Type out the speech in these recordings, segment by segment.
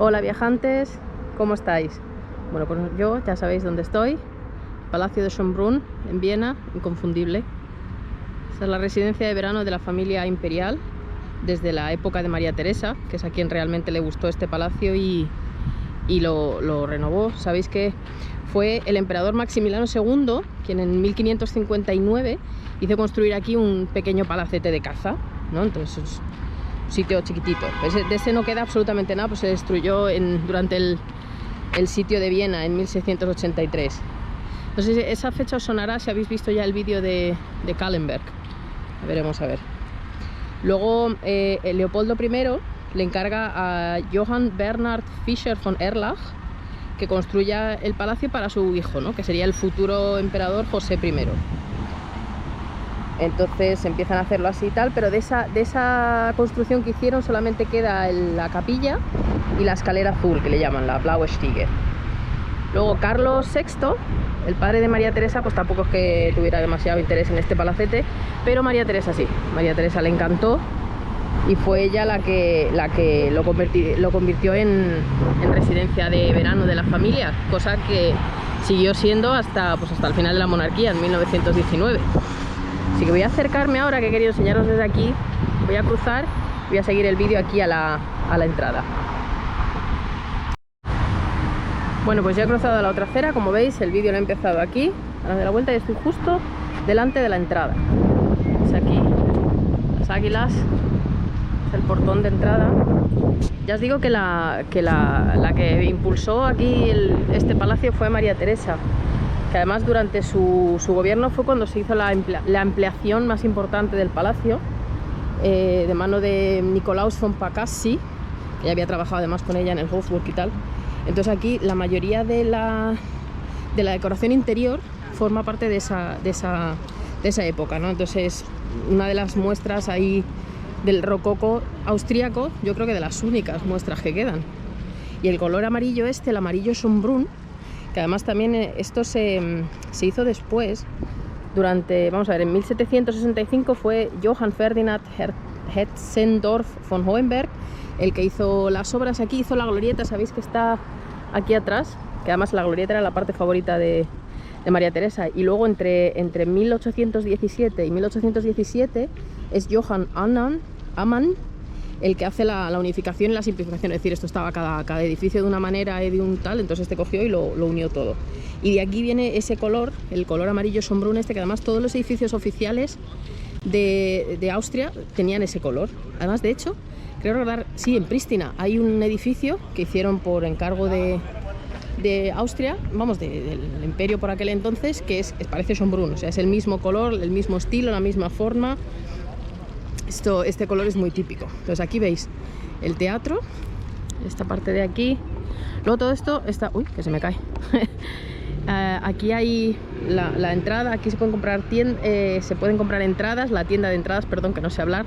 Hola viajantes, ¿cómo estáis? Bueno, pues yo ya sabéis dónde estoy. Palacio de Schönbrunn, en Viena, inconfundible. Esta es la residencia de verano de la familia imperial desde la época de María Teresa, que es a quien realmente le gustó este palacio y lo renovó. Sabéis que fue el emperador Maximiliano II quien en 1559 hizo construir aquí un pequeño palacete de caza, ¿no? Entonces es un sitio chiquitito. De ese no queda absolutamente nada, pues se destruyó durante el sitio de Viena en 1683. No sé si esa fecha os sonará si habéis visto ya el vídeo de Kahlenberg. Veremos a ver. Luego Leopoldo I le encarga a Johann Bernhard Fischer von Erlach que construya el palacio para su hijo, ¿no? Que sería el futuro emperador José I. Entonces empiezan a hacerlo así y tal, pero de esa construcción que hicieron solamente queda la capilla y la escalera azul, que le llaman la Blaue Stiege. Luego Carlos VI, el padre de María Teresa, pues tampoco es que tuviera demasiado interés en este palacete, pero María Teresa sí. María Teresa le encantó y fue ella la que lo convirtió en residencia de verano de la familia, cosa que siguió siendo hasta el final de la monarquía, en 1919. Así que voy a acercarme ahora, que he querido enseñaros desde aquí. Voy a cruzar y voy a seguir el vídeo aquí a la entrada. Bueno, pues ya he cruzado a la otra acera, como veis el vídeo lo he empezado aquí, a la de la vuelta, y estoy justo delante de la entrada. Es aquí, las águilas, es el portón de entrada. Ya os digo que la que impulsó aquí este palacio fue María Teresa, que además durante su gobierno fue cuando se hizo la ampliación más importante del palacio, de mano de Nikolaus von Pacassi, que ya había trabajado además con ella en el Hofburg y tal. Entonces aquí la mayoría de la decoración interior forma parte de esa época, ¿no? Entonces una de las muestras ahí del rococó austríaco, yo creo que de las únicas muestras que quedan. Y el color amarillo el amarillo Schönbrunn, que además también esto se hizo después, vamos a ver, en 1765 fue Johann Ferdinand Hetzendorf von Hohenberg el que hizo las obras aquí, hizo la glorieta, sabéis que está aquí atrás, que además la glorieta era la parte favorita de María Teresa, y luego entre 1817 y 1817 es Johann Amann el que hace la unificación y la simplificación, es decir, esto estaba cada edificio de una manera y de un tal, entonces este cogió y lo unió todo. Y de aquí viene ese color, el color amarillo Schönbrunn que además todos los edificios oficiales de Austria tenían ese color. Además, de hecho, creo recordar, sí, en Pristina hay un edificio que hicieron por encargo de Austria, vamos, del imperio por aquel entonces, que parece Schönbrunn, o sea, es el mismo color, el mismo estilo, la misma forma. Este color es muy típico. Entonces aquí veis el teatro, esta parte de aquí. Luego todo esto está... Uy, que se me cae. Aquí hay la entrada, aquí se pueden comprar entradas, la tienda de entradas, perdón, que no sé hablar.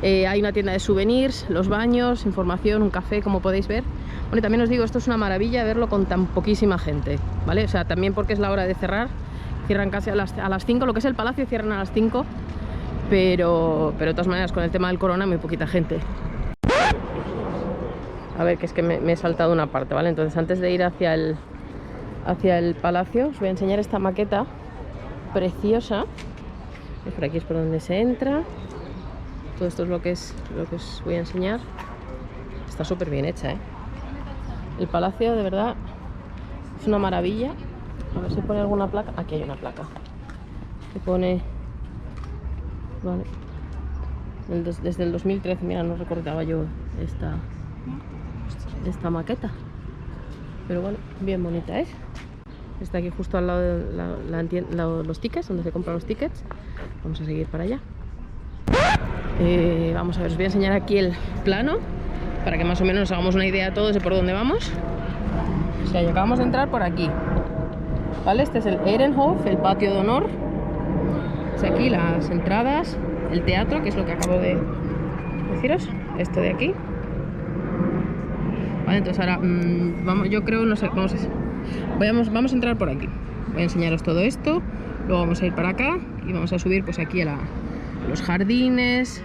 Hay una tienda de souvenirs, los baños, información, un café, como podéis ver. Bueno, y también os digo, esto es una maravilla verlo con tan poquísima gente, ¿vale? O sea, también porque es la hora de cerrar, cierran casi a las 5, lo que es el palacio cierran a las 5, pero de todas maneras con el tema del corona muy poquita gente. A ver, que es que me he saltado una parte, ¿vale? Entonces antes de ir hacia el palacio os voy a enseñar esta maqueta preciosa. Por aquí es por donde se entra. Todo esto es lo que os voy a enseñar. Está súper bien hecha, ¿eh? El palacio, de verdad, es una maravilla. A ver si pone alguna placa. Aquí hay una placa que pone... Vale. Desde el 2013, mira, no recordaba yo esta maqueta. Pero bueno, bien bonita es. Está aquí justo al lado de los tickets, donde se compran los tickets. Vamos a seguir para allá. Vamos a ver, os voy a enseñar aquí el plano para que más o menos nos hagamos una idea todos de por dónde vamos. O sea, ya acabamos de entrar por aquí, ¿vale? Este es el Ehrenhof, el patio de honor. Es aquí las entradas, el teatro, que es lo que acabo de deciros, esto de aquí. Vale, entonces ahora vamos, yo creo, no sé, vamos a entrar por aquí. Voy a enseñaros todo esto, luego vamos a ir para acá y vamos a subir pues aquí a los jardines,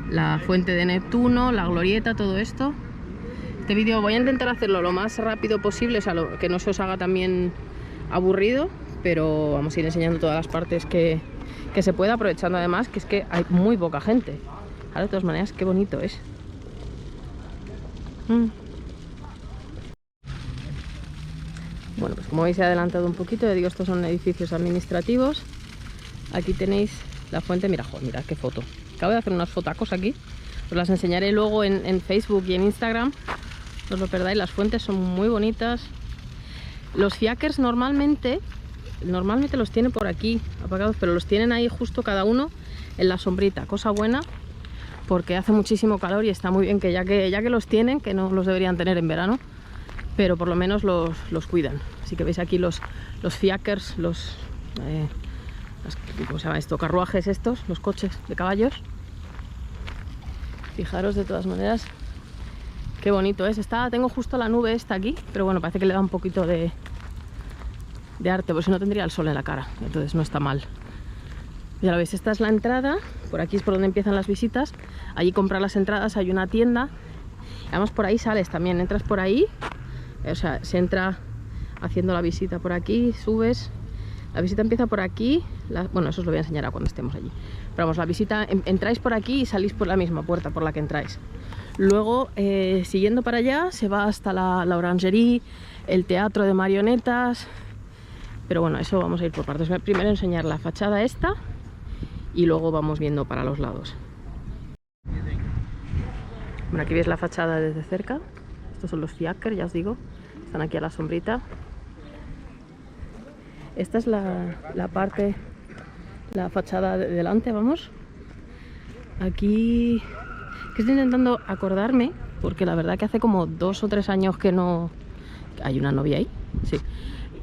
la fuente de Neptuno, la glorieta, todo esto. Este vídeo voy a intentar hacerlo lo más rápido posible, o sea, que no se os haga también aburrido, pero vamos a ir enseñando todas las partes que se pueda, aprovechando además que es que hay muy poca gente. Ahora, de todas maneras, qué bonito es. Bueno, pues como veis he adelantado un poquito, ya digo, estos son edificios administrativos. Aquí tenéis la fuente, mira, joder, mirad qué foto. Acabo de hacer unas fotacos aquí, os las enseñaré luego en Facebook y en Instagram, no os lo perdáis, las fuentes son muy bonitas. Los fiakers normalmente los tienen por aquí apagados, pero los tienen ahí justo cada uno en la sombrita, cosa buena, porque hace muchísimo calor y está muy bien que ya que los tienen, que no los deberían tener en verano, pero por lo menos los cuidan. Así que veis aquí los fiakers, ¿cómo se llama esto? Carruajes estos, los coches de caballos. Fijaros de todas maneras qué bonito es. Tengo justo la nube esta aquí, pero bueno, parece que le da un poquito de arte, porque si no tendría el sol en la cara, entonces no está mal. Ya lo veis, esta es la entrada, por aquí es por donde empiezan las visitas. Allí comprar las entradas, hay una tienda, además por ahí sales también, entras por ahí. O sea, se entra haciendo la visita por aquí, subes, la visita empieza por aquí, bueno, eso os lo voy a enseñar a cuando estemos allí. Pero vamos, la visita, entráis por aquí y salís por la misma puerta por la que entráis. Luego, siguiendo para allá, se va hasta la orangerie, el teatro de marionetas. Pero bueno, eso vamos a ir por partes. Voy a primero enseñar la fachada esta y luego vamos viendo para los lados. Bueno, aquí veis la fachada desde cerca. Estos son los fiakers, ya os digo. Están aquí a la sombrita. Esta es la parte, la fachada de delante, vamos. Aquí, que estoy intentando acordarme, porque la verdad que hace como 2 o 3 años que no... ¿Hay una novia ahí? Sí.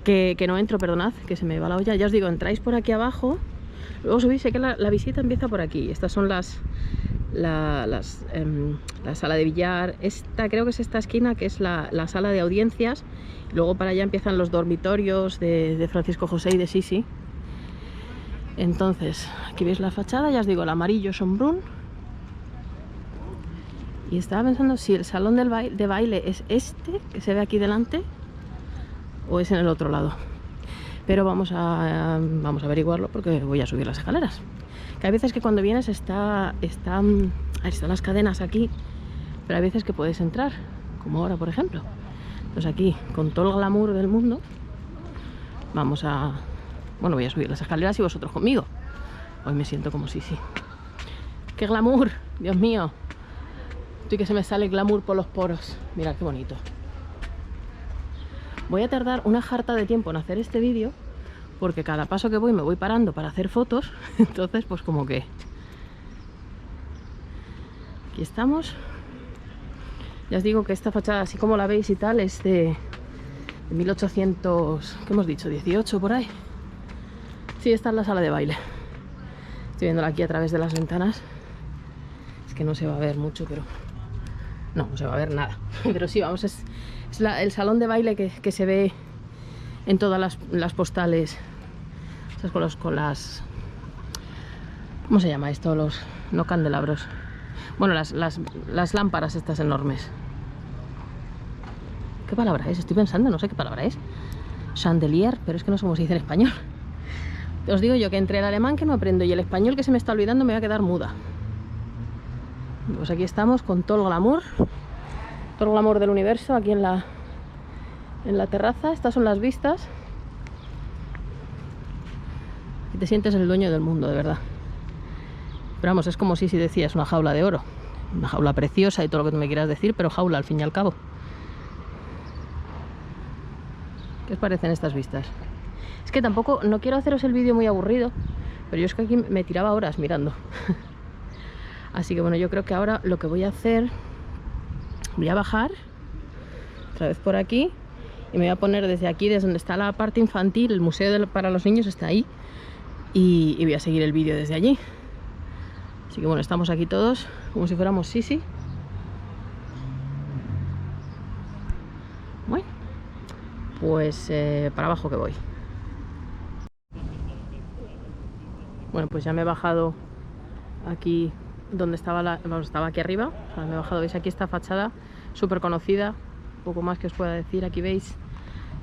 Que no entro, perdonad, que se me va la olla. Ya os digo, entráis por aquí abajo, luego subís, sé que la visita empieza por aquí. Estas son la sala de billar. Esta creo que es esta esquina, que es la sala de audiencias. Luego para allá empiezan los dormitorios de Francisco José y de Sisi. Entonces, aquí veis la fachada, ya os digo, el amarillo Schönbrunn. Y estaba pensando si el salón de baile es este, que se ve aquí delante, o es en el otro lado. Pero vamos a averiguarlo porque voy a subir las escaleras. Que hay veces que cuando vienes están las cadenas aquí, pero hay veces que puedes entrar, como ahora por ejemplo. Entonces aquí, con todo el glamour del mundo, voy a subir las escaleras y vosotros conmigo. Hoy me siento como sí. ¡Qué glamour! Dios mío. Estoy que se me sale glamour por los poros. Mirad qué bonito. Voy a tardar una jarta de tiempo en hacer este vídeo, porque cada paso que voy me voy parando para hacer fotos. Entonces pues como que... Aquí estamos. Ya os digo que esta fachada, así como la veis y tal, es de 1800... ¿Qué hemos dicho? 18 por ahí. Sí, esta es la sala de baile. Estoy viéndola aquí a través de las ventanas. Es que no se va a ver mucho, pero... No se va a ver nada. Pero sí, vamos, es el salón de baile que se ve en todas las postales. O sea, con las... ¿Cómo se llama esto? No candelabros. Bueno, las lámparas estas enormes. ¿Qué palabra es? Estoy pensando, no sé qué palabra es. Chandelier, pero es que no sé cómo se dice en español. Os digo yo que entre el alemán que no aprendo y el español que se me está olvidando me voy a quedar muda. Pues aquí estamos con todo el glamour del universo aquí en la terraza. Estas son las vistas y te sientes el dueño del mundo, de verdad. Pero vamos, es como si decías una jaula de oro, una jaula preciosa y todo lo que tú me quieras decir, pero jaula al fin y al cabo. ¿Qué os parecen estas vistas? Es que tampoco, no quiero haceros el vídeo muy aburrido, pero yo es que aquí me tiraba horas mirando. Así que bueno, yo creo que ahora lo que voy a hacer, voy a bajar otra vez por aquí y me voy a poner desde aquí, desde donde está la parte infantil, el museo para los niños está ahí, y voy a seguir el vídeo desde allí. Así que bueno, estamos aquí todos como si fuéramos Sisi. Bueno, pues para abajo que voy. Bueno, pues ya me he bajado aquí donde estaba estaba aquí arriba. O sea, me he bajado, veis aquí esta fachada súper conocida, poco más que os pueda decir. Aquí veis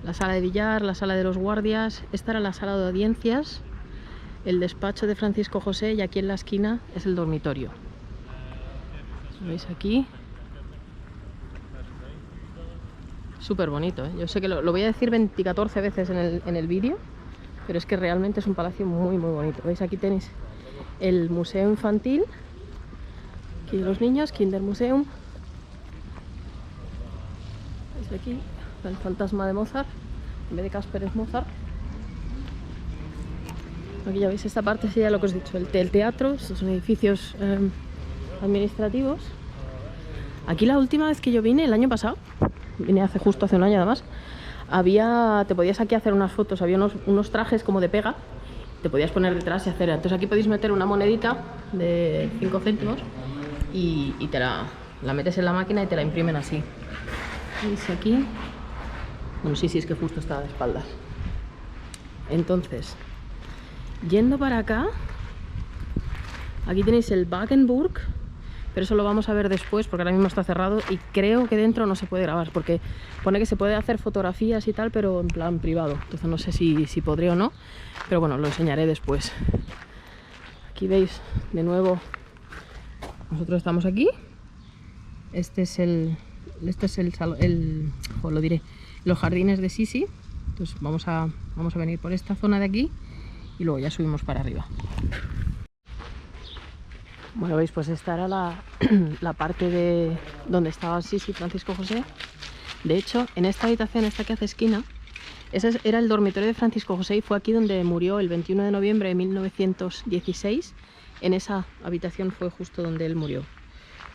la sala de billar, la sala de los guardias, esta era la sala de audiencias, el despacho de Francisco José, y aquí en la esquina es el dormitorio. ¿Lo veis aquí? Súper bonito, ¿eh? Yo sé que lo voy a decir 14 veces en el vídeo, pero es que realmente es un palacio muy muy bonito. ¿Veis? Aquí tenéis el museo infantil, aquí de los niños, Kindermuseum. ¿Veis aquí? El fantasma de Mozart, en vez de Casper es Mozart. Aquí ya veis, esta parte sería lo que os he dicho, el teatro. Estos son edificios administrativos. Aquí la última vez que yo vine, el año pasado, vine justo hace un año además, te podías aquí hacer unas fotos, había unos trajes como de pega, te podías poner detrás y hacer. Entonces aquí podéis meter una monedita de 5 céntimos y te la metes en la máquina y te la imprimen así. ¿Veis aquí? Bueno, sí, es que justo estaba de espaldas. Entonces, yendo para acá, aquí tenéis el Wagenburg, pero eso lo vamos a ver después porque ahora mismo está cerrado y creo que dentro no se puede grabar porque pone que se puede hacer fotografías y tal, pero en plan privado. Entonces no sé si podré o no, pero bueno, lo enseñaré después. Aquí veis de nosotros estamos aquí. Este es los jardines de Sisi. Entonces vamos a venir por esta zona de aquí y luego ya subimos para arriba. Bueno, veis, pues esta era la parte de donde estaba Sisi Francisco José. De hecho, en esta habitación, esta que hace esquina, ese era el dormitorio de Francisco José y fue aquí donde murió el 21 de noviembre de 1916. En esa habitación fue justo donde él murió.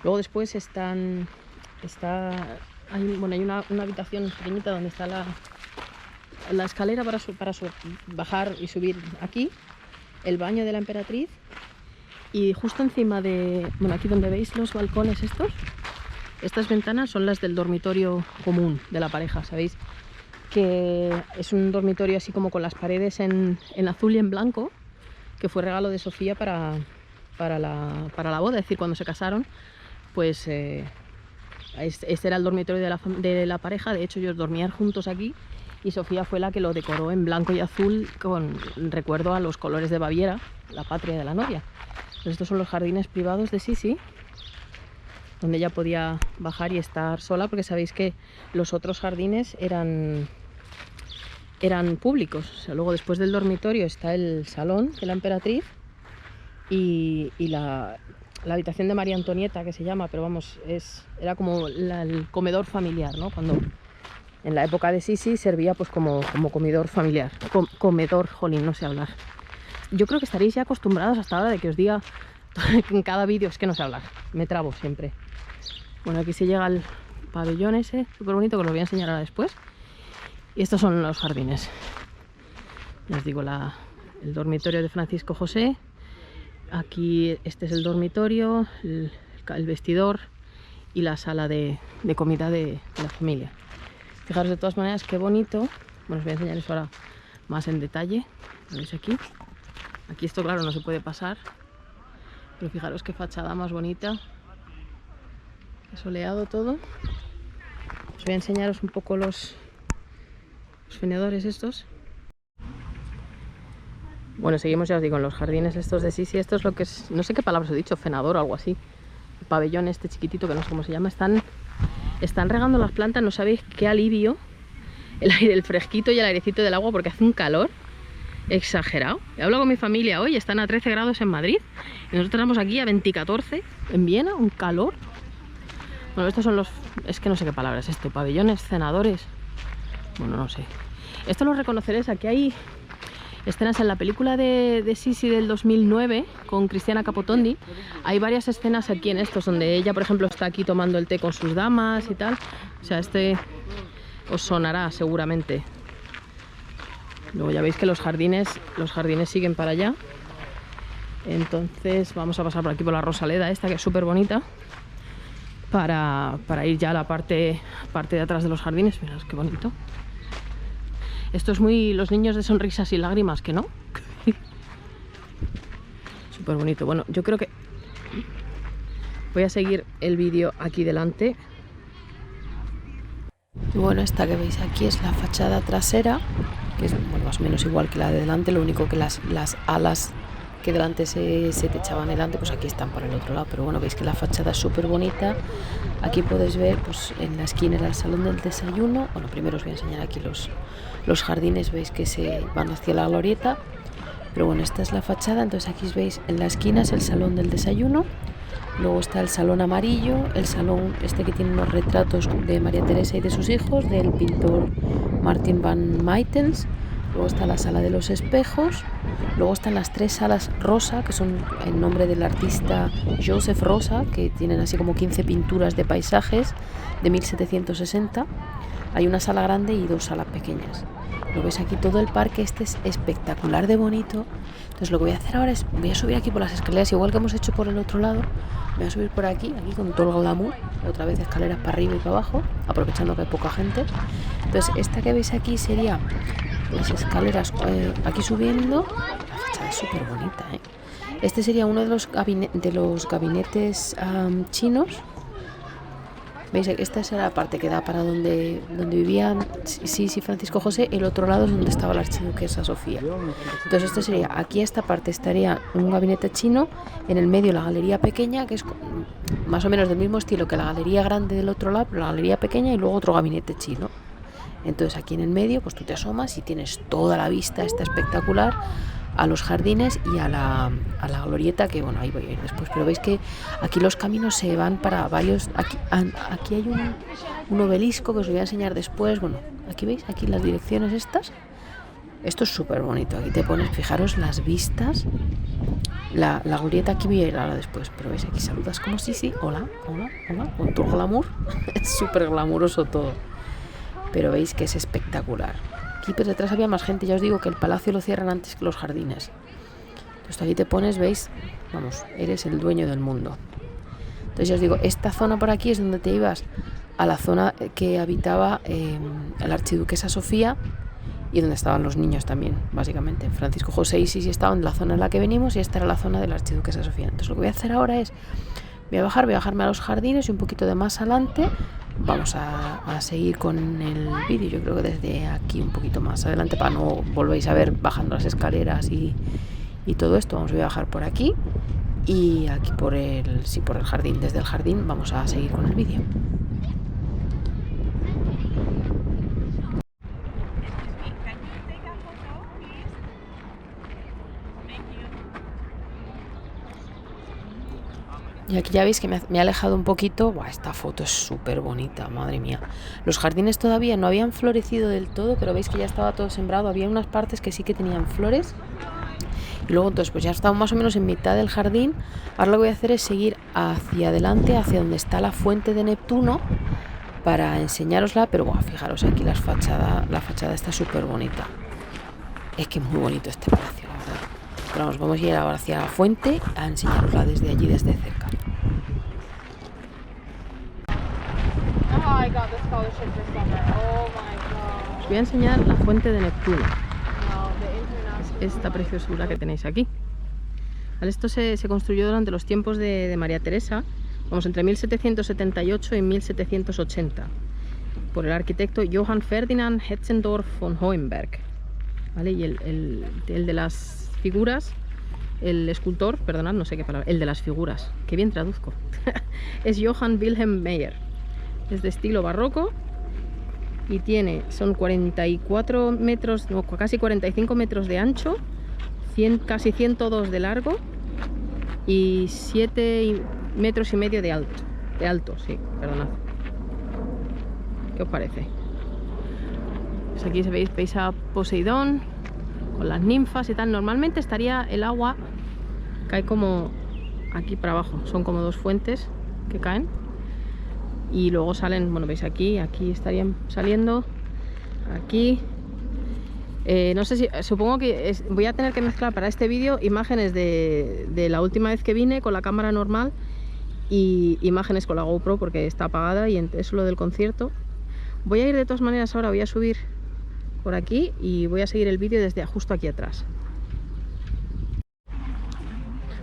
Luego después hay una habitación pequeñita donde está la escalera para bajar y subir aquí, el baño de la emperatriz. Y justo encima aquí donde veis los balcones estas ventanas son las del dormitorio común de la pareja, ¿sabéis? Que es un dormitorio así como con las paredes en azul y en blanco, que fue regalo de Sofía para la boda, es decir, cuando se casaron, pues este era el dormitorio de la pareja. De hecho, ellos dormían juntos aquí y Sofía fue la que lo decoró en blanco y azul con recuerdo a los colores de Baviera, la patria de la novia. Estos son los jardines privados de Sisi, donde ella podía bajar y estar sola, porque sabéis que los otros jardines eran públicos. O sea, luego después del dormitorio está el salón de la emperatriz y la habitación de María Antonieta, que se llama, pero vamos, era como el comedor familiar, ¿no? Cuando en la época de Sisi servía pues como comedor familiar. Comedor, jolín, no sé hablar. Yo creo que estaréis ya acostumbrados hasta ahora de que os diga en cada vídeo, es que no sé hablar, me trabo siempre. Bueno, aquí se llega al pabellón ese, súper bonito, que os lo voy a enseñar ahora después. Y estos son los jardines. Ya os digo, el dormitorio de Francisco José. Aquí este es el dormitorio, el vestidor y la sala de comida de la familia. Fijaros de todas maneras qué bonito. Bueno, os voy a enseñar eso ahora más en detalle. ¿Lo veis aquí? Aquí esto, claro, no se puede pasar, pero fijaros qué fachada más bonita, soleado todo. Os voy a enseñaros un poco los fenedores estos. Bueno, seguimos, ya os digo, en los jardines estos de Sisi. Esto es lo que es, no sé qué palabras he dicho, fenador o algo así. El pabellón este chiquitito, que no sé cómo se llama. Están regando las plantas, no sabéis qué alivio el fresquito y el airecito del agua, porque hace un calor exagerado. He hablado con mi familia hoy, están a 13 grados en Madrid y nosotros estamos aquí a 14 en Viena, un calor. Bueno, estos son es que no sé qué palabra es esto, pabellones, cenadores, bueno, no sé. Esto lo reconoceréis, aquí hay escenas en la película de Sisi del 2009 con Cristiana Capotondi. Hay varias escenas aquí en estos donde ella, por ejemplo, está aquí tomando el té con sus damas y tal. O sea, os sonará seguramente. Luego ya veis que los jardines siguen para allá. Entonces vamos a pasar por aquí por la Rosaleda esta, que es súper bonita, para ir ya a la parte de atrás de los jardines. Mirad qué bonito. Esto es muy los niños de sonrisas y lágrimas, que no. Súper bonito. Bueno, yo creo que voy a seguir el vídeo aquí delante Y bueno, esta que veis aquí es la fachada trasera, que es bueno, más o menos igual que la de delante, lo único que las alas que delante se techaban delante, pues aquí están por el otro lado. Pero bueno, veis que la fachada es súper bonita. Aquí podéis ver, pues en la esquina era el salón del desayuno. Bueno, primero os voy a enseñar aquí los jardines, veis que se van hacia la glorieta. Pero bueno, esta es la fachada, entonces aquí veis en la esquina es el salón del desayuno. Luego está el salón amarillo, el salón este que tiene unos retratos de María Teresa y de sus hijos, del pintor Martin van Maytens. Luego está la sala de los espejos. Luego están las tres salas rosa, que son en nombre del artista Joseph Rosa, que tienen así como 15 pinturas de paisajes de 1760. Hay una sala grande y dos salas pequeñas. Lo ves aquí todo el parque, este es espectacular de bonito. Entonces lo que voy a hacer ahora es, voy a subir aquí por las escaleras, igual que hemos hecho por el otro lado. Voy a subir por aquí con todo el glamour, otra vez escaleras para arriba y para abajo, aprovechando que hay poca gente. Entonces esta que veis aquí sería las escaleras aquí subiendo. La fachada es súper bonita, ¿eh? Este sería uno de los gabinetes chinos. ¿Veis? Esta es la parte que da para donde vivían sí Francisco José. El otro lado es donde estaba la archiduquesa Sofía. Entonces esto sería, aquí esta parte estaría un gabinete chino, en el medio la galería pequeña, que es más o menos del mismo estilo que la galería grande del otro lado, pero la galería pequeña, y luego otro gabinete chino. Entonces aquí en el medio pues tú te asomas y tienes toda la vista, está espectacular, a los jardines y a la glorieta, que bueno, ahí voy a ir después. Pero veis que aquí los caminos se van para varios. Aquí hay un obelisco que os voy a enseñar después. Bueno, aquí veis, aquí las direcciones estas. Esto es súper bonito. Aquí te pones, fijaros las vistas. La glorieta aquí voy a ir ahora después. Pero veis, aquí saludas como sí, hola, con todo glamour. Es súper glamuroso todo. Pero veis que es espectacular. Aquí por detrás había más gente, ya os digo que el palacio lo cierran antes que los jardines. Entonces aquí te pones, veis, vamos, eres el dueño del mundo. Entonces ya os digo, esta zona por aquí es donde te ibas a la zona que habitaba la archiduquesa Sofía y donde estaban los niños también, básicamente. Francisco José y Sisi estaban en la zona en la que venimos y esta era la zona de la archiduquesa Sofía. Entonces lo que voy a hacer ahora es, voy a bajarme a los jardines y un poquito de más adelante vamos a seguir con el vídeo. Yo creo que desde aquí un poquito más adelante, para no volvéis a ver bajando las escaleras y todo esto. Voy a bajar por aquí y aquí por el jardín. Desde el jardín vamos a seguir con el vídeo. Y aquí ya veis que me he alejado un poquito. Buah, esta foto es súper bonita, madre mía. Los jardines todavía no habían florecido del todo, pero veis que ya estaba todo sembrado. Había unas partes que sí que tenían flores. Y luego entonces pues ya estamos más o menos en mitad del jardín. Ahora lo que voy a hacer es seguir hacia adelante, hacia donde está la fuente de Neptuno, para enseñárosla. Pero buah, fijaros aquí la fachada está súper bonita. Es que es muy bonito este palacio, la verdad. Pero vamos a ir ahora hacia la fuente a enseñarosla desde allí, desde cerca. Os voy a enseñar la fuente de Neptuno. Es esta preciosura que tenéis aquí. Esto se construyó durante los tiempos de María Teresa, vamos, entre 1778 y 1780, por el arquitecto Johann Ferdinand Hetzendorf von Hohenberg. ¿Vale? Y el de las figuras, el escultor, perdonad, no sé qué palabra, el de las figuras, que bien traduzco, es Johann Wilhelm Meyer. Es de estilo barroco y son 44 metros, no, casi 45 metros de ancho, casi 102 de largo y 7 metros y medio de alto, sí, perdonad. ¿Qué os parece? Pues aquí veis a Poseidón con las ninfas y tal. Normalmente estaría el agua, cae como aquí para abajo, son como dos fuentes que caen y luego salen, bueno, veis aquí estarían saliendo, aquí. No sé si, supongo que voy a tener que mezclar para este vídeo imágenes de la última vez que vine con la cámara normal y imágenes con la GoPro porque está apagada y es lo del concierto. Voy a ir de todas maneras ahora, voy a subir por aquí y voy a seguir el vídeo desde justo aquí atrás.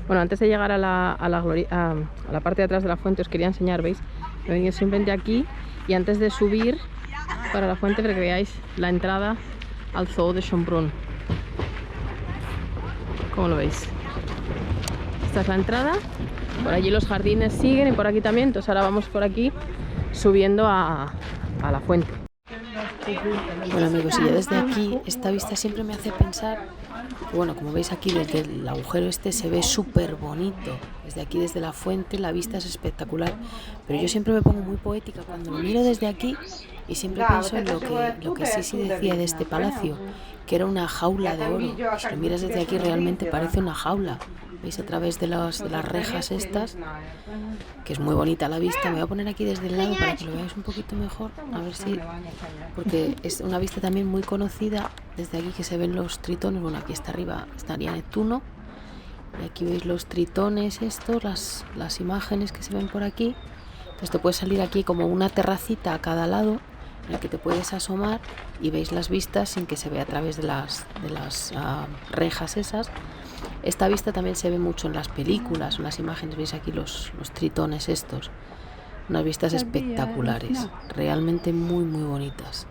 Bueno, antes de llegar a la parte de atrás de la fuente os quería enseñar, ¿veis? He venido simplemente aquí y antes de subir para la fuente para que veáis la entrada al zoo de Schönbrunn. ¿Cómo lo veis? Esta es la entrada. Por allí los jardines siguen y por aquí también. Entonces ahora vamos por aquí subiendo a la fuente. Bueno amigos, y ya desde aquí esta vista siempre me hace pensar que, bueno, como veis aquí desde el agujero este se ve súper bonito. Desde aquí, desde la fuente, la vista es espectacular. Pero yo siempre me pongo muy poética cuando lo miro desde aquí y siempre pienso en lo que Sisi decía de este palacio, que era una jaula de oro. Si lo miras desde aquí realmente parece una jaula. Veis a través de las rejas estas, que es muy bonita la vista. Me voy a poner aquí desde el lado para que lo veáis un poquito mejor, a ver si, porque es una vista también muy conocida desde aquí, que se ven los tritones. Bueno, aquí está arriba estaría Neptuno y aquí veis los tritones estos, las imágenes que se ven por aquí. Entonces te puedes salir aquí como una terracita a cada lado en la que te puedes asomar y veis las vistas sin que se vea a través de las rejas esas. Esta vista también se ve mucho en las películas, en las imágenes. Veis aquí los tritones estos. Unas vistas espectaculares, realmente muy muy bonitas.